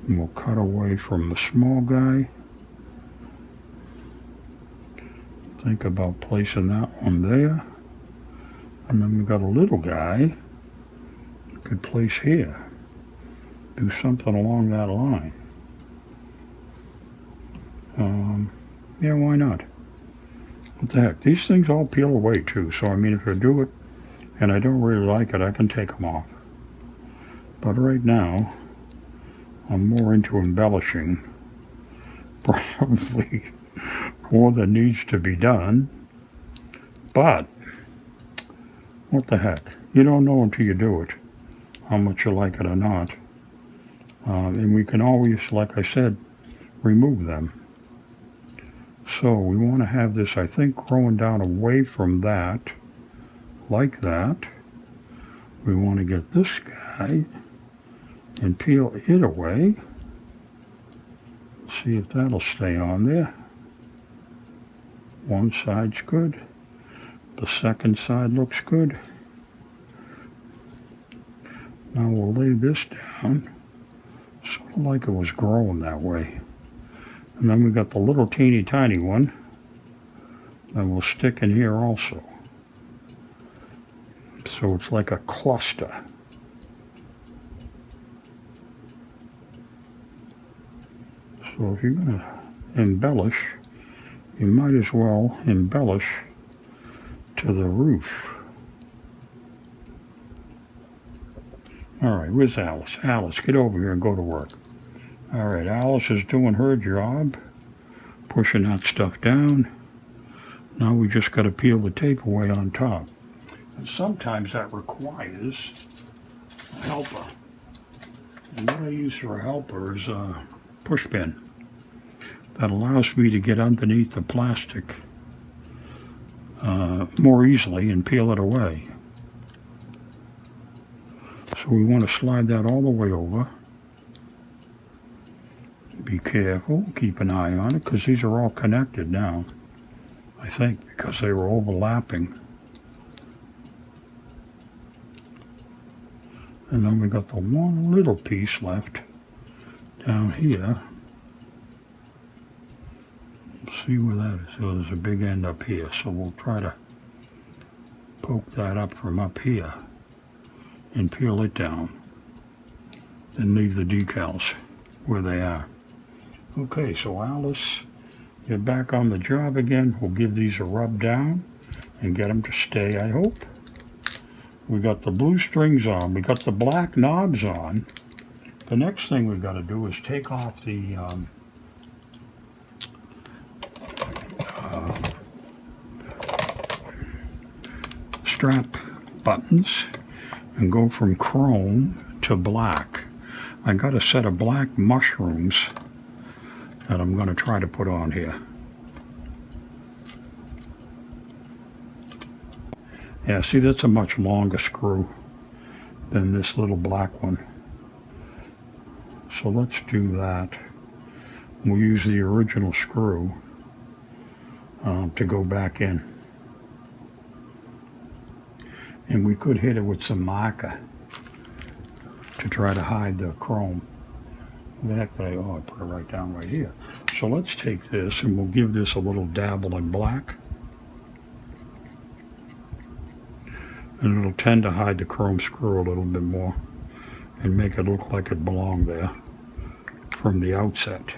And we'll cut away from the small guy. Think about placing that one there. And then we got a little guy we could place here. Do something along that line. Yeah, why not? What the heck? These things all peel away too, so I mean, if I do it and I don't really like it, I can take them off. But right now, I'm more into embellishing, probably more than needs to be done. But, what the heck? You don't know until you do it, how much you like it or not. And we can always, like I said, remove them. So we want to have this, I think, growing down away from that, like that. We want to get this guy and peel it away. See if that'll stay on there. One side's good. The second side looks good. Now we'll lay this down, sort of like it was growing that way. And then we got the little teeny tiny one that will stick in here also. So it's like a cluster. So if you're going to embellish, you might as well embellish to the roof. All right, where's Alice? Alice, get over here and go to work. All right, Alice is doing her job, pushing that stuff down. Now we just got to peel the tape away on top. And sometimes that requires a helper. And what I use for a helper is a push pin that allows me to get underneath the plastic more easily and peel it away. So we want to slide that all the way over. Be careful, keep an eye on it, because these are all connected now, I think, because they were overlapping. And then we got the one little piece left down here. Let's see where that is. So there's a big end up here, so we'll try to poke that up from up here and peel it down. Then leave the decals where they are. Okay, so Alice, you're back on the job again. We'll give these a rub down and get them to stay, I hope. We got the blue strings on. We got the black knobs on. The next thing we've got to do is take off the strap buttons and go from chrome to black. I got a set of black mushrooms that I'm going to try to put on here. Yeah, see, that's a much longer screw than this little black one. So let's do that. We'll use the original screw to go back in. And we could hit it with some marker to try to hide the chrome. The heck did I put it right down right here. So let's take this and we'll give this a little dabble in black. And it'll tend to hide the chrome screw a little bit more and make it look like it belonged there from the outset.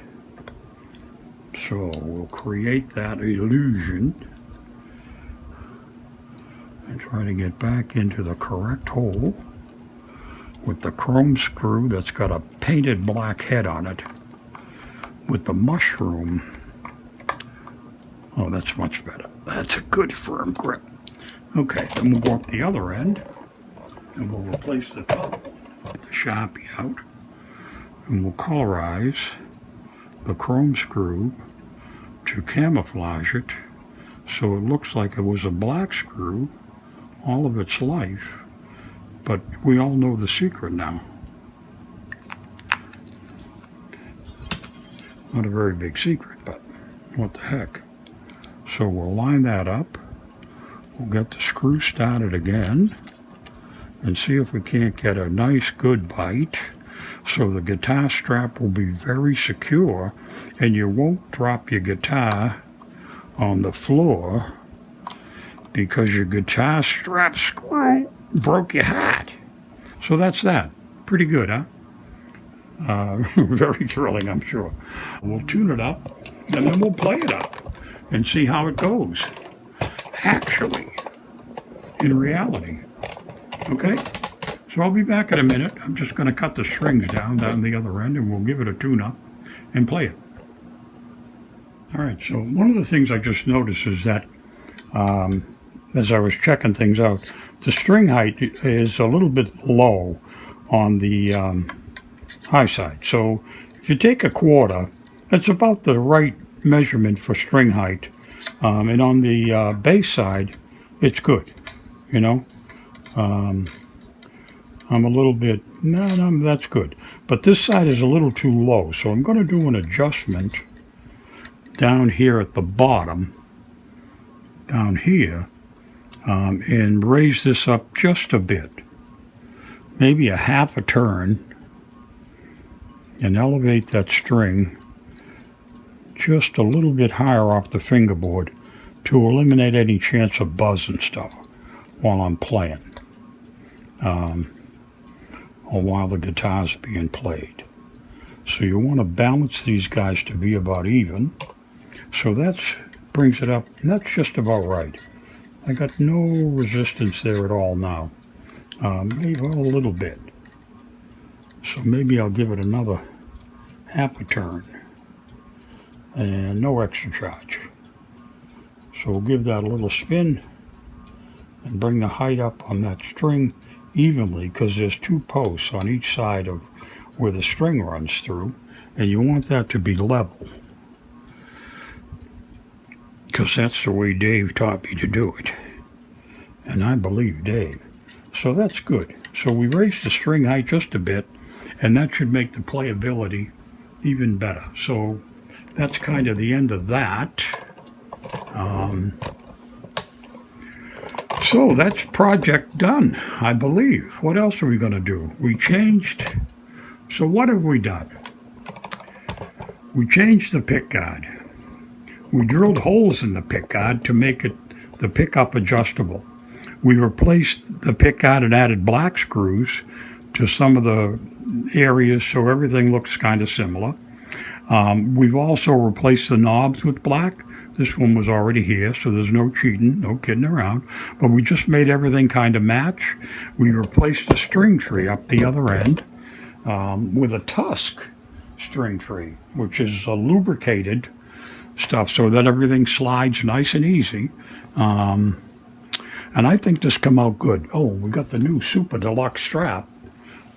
So we'll create that illusion and try to get back into the correct hole with the chrome screw that's got a painted black head on it with the mushroom. Oh, that's much better. That's a good firm grip. Okay, then we'll go up the other end and we'll replace the top, get the Sharpie out, and we'll colorize the chrome screw to camouflage it so it looks like it was a black screw all of its life. But we all know the secret now. Not a very big secret, but what the heck. So we'll line that up. We'll get the screw started again and see if we can't get a nice good bite so the guitar strap will be very secure and you won't drop your guitar on the floor because your guitar strap screw broke your hat. So that's that. Pretty good, huh? Very thrilling, I'm sure. We'll tune it up, and then we'll play it up and see how it goes. Actually, in reality. Okay? So I'll be back in a minute. I'm just going to cut the strings down the other end, and we'll give it a tune-up and play it. All right, so one of the things I just noticed is that as I was checking things out, the string height is a little bit low on the high side. So if you take a quarter, that's about the right measurement for string height. And on the bass side, it's good, you know. I'm a little bit, no, that's good. But this side is a little too low, so I'm going to do an adjustment down here at the bottom, down here, and raise this up just a bit, maybe a half a turn, and elevate that string just a little bit higher off the fingerboard to eliminate any chance of buzz and stuff while I'm playing, or while the guitar's being played. So you want to balance these guys to be about even. So that brings it up, and that's just about right. I got no resistance there at all now. Maybe a little bit. So maybe I'll give it another half a turn. And no extra charge. So we'll give that a little spin and bring the height up on that string evenly, because there's two posts on each side of where the string runs through, and you want that to be level, because that's the way Dave taught me to do it, and I believe Dave. So that's good. So we raised the string height just a bit, and that should make the playability even better. So that's kind of the end of that. So that's project done, I believe. What else are we going to do? We changed. So what have we done? We changed the pickguard. We drilled holes in the pickguard to make it the pickup adjustable. We replaced the pickguard and added black screws to some of the areas so everything looks kind of similar. We've also replaced the knobs with black. This one was already here, so there's no cheating, no kidding around. But we just made everything kind of match. We replaced the string tree up the other end with a tusk string tree, which is a lubricated stuff so that everything slides nice and easy. And I think this come out good. Oh, we got the new Super Deluxe strap,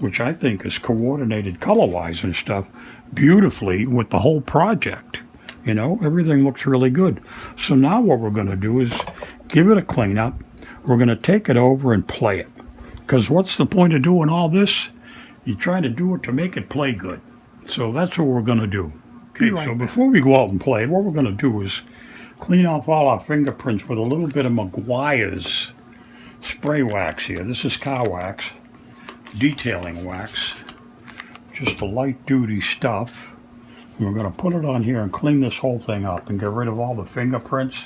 which I think is coordinated color-wise and stuff beautifully with the whole project. You know, everything looks really good. So now what we're going to do is give it a cleanup. We're going to take it over and play it. Because what's the point of doing all this? You try to do it to make it play good. So that's what we're going to do. Okay, so before we go out and play, what we're going to do is clean off all our fingerprints with a little bit of Meguiar's spray wax here. This is car wax, detailing wax, just a light duty stuff. And we're going to put it on here and clean this whole thing up and get rid of all the fingerprints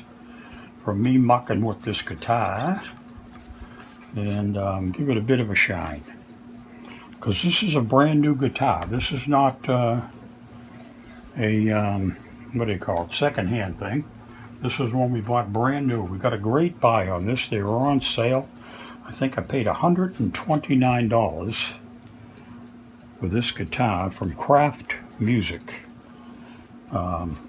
from me mucking with this guitar, and give it a bit of a shine. Because this is a brand new guitar. This is not what do you call it, second-hand thing. This is one we bought brand new. We got a great buy on this. They were on sale. I think I paid $129 for this guitar from Craft Music,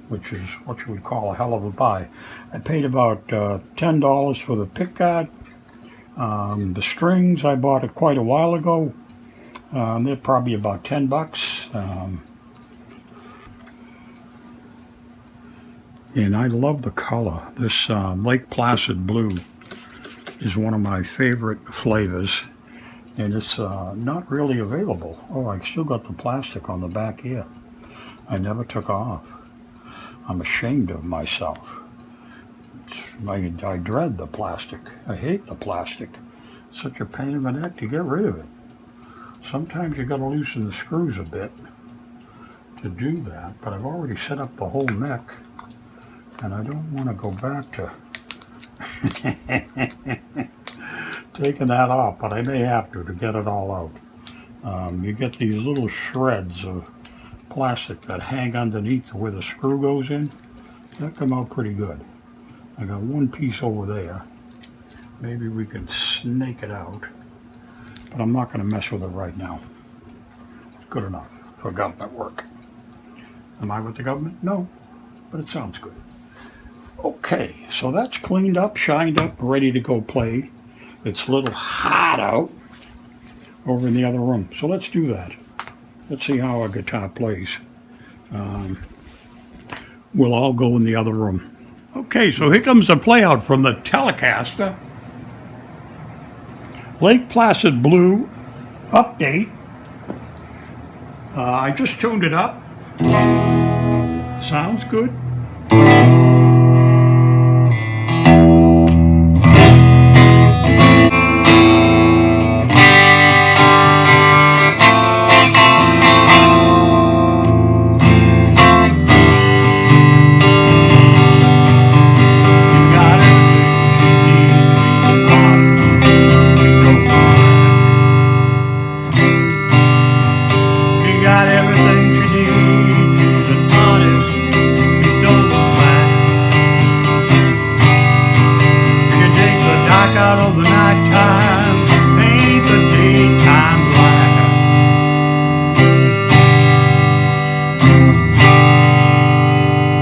which is what you would call a hell of a buy. I paid about $10 for the pickguard. The strings I bought it quite a while ago. They're probably about $10. And I love the color. This Lake Placid blue is one of my favorite flavors, and it's not really available. Oh, I still got the plastic on the back here. I never took off. I'm ashamed of myself. I dread the plastic. I hate the plastic. It's such a pain in the neck to get rid of it. Sometimes you got to loosen the screws a bit to do that, but I've already set up the whole neck, and I don't want to go back to Taking that off, but I may have to get it all out. You get these little shreds of plastic that hang underneath where the screw goes in. That come out pretty good. I got one piece over there. Maybe we can snake it out, but I'm not going to mess with it right now. It's good enough for government work. Am I with the government? No, but it sounds good. Okay, so that's cleaned up, shined up, ready to go play. It's a little hot out over in the other room, so let's do that. Let's see how our guitar plays. We'll all go in the other room. Okay, so here comes the play out from the Telecaster. Lake Placid Blue update. I just tuned it up. Sounds good. Out of the nighttime, paint the daytime black.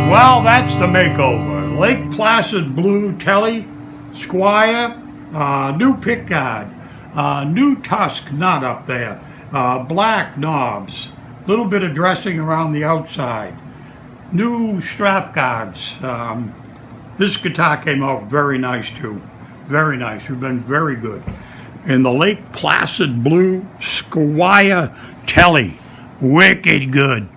Well, that's the makeover. Lake Placid Blue Tele, Squier, new pickguard, new tusk nut up there, black knobs, little bit of dressing around the outside, new strap guards. This guitar came out very nice too. Very nice. You've been very good. And the Lake Placid Blue Squier Tele. Wicked good.